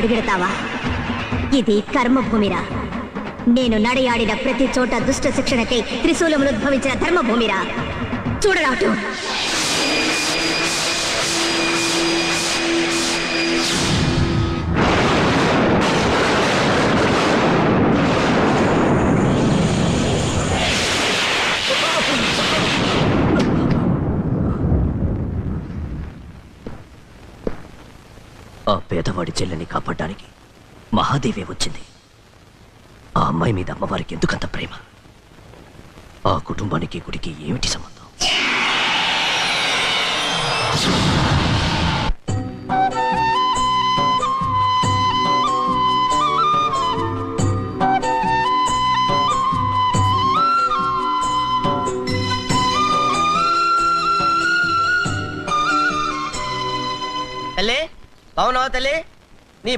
అడుగెడతావా? ఇది కర్మభూమిరా. నేను నడయాడిన ప్రతి చోట దుష్ట శిక్షణకై త్రిశూలములు ఉద్భవించిన ధర్మభూమిరా. చూడరాటు. ఆ పేదవాడి చెల్లెని కాపాడడానికి మహాదేవి వచ్చింది. ఆ అమ్మాయి మీద అమ్మవారికి ఎందుకంత ప్రేమ? ఆ కుటుంబానికి గుడికి ఏమిటి సంబంధం? తల్లి, బావున్నావా తల్లి? నీ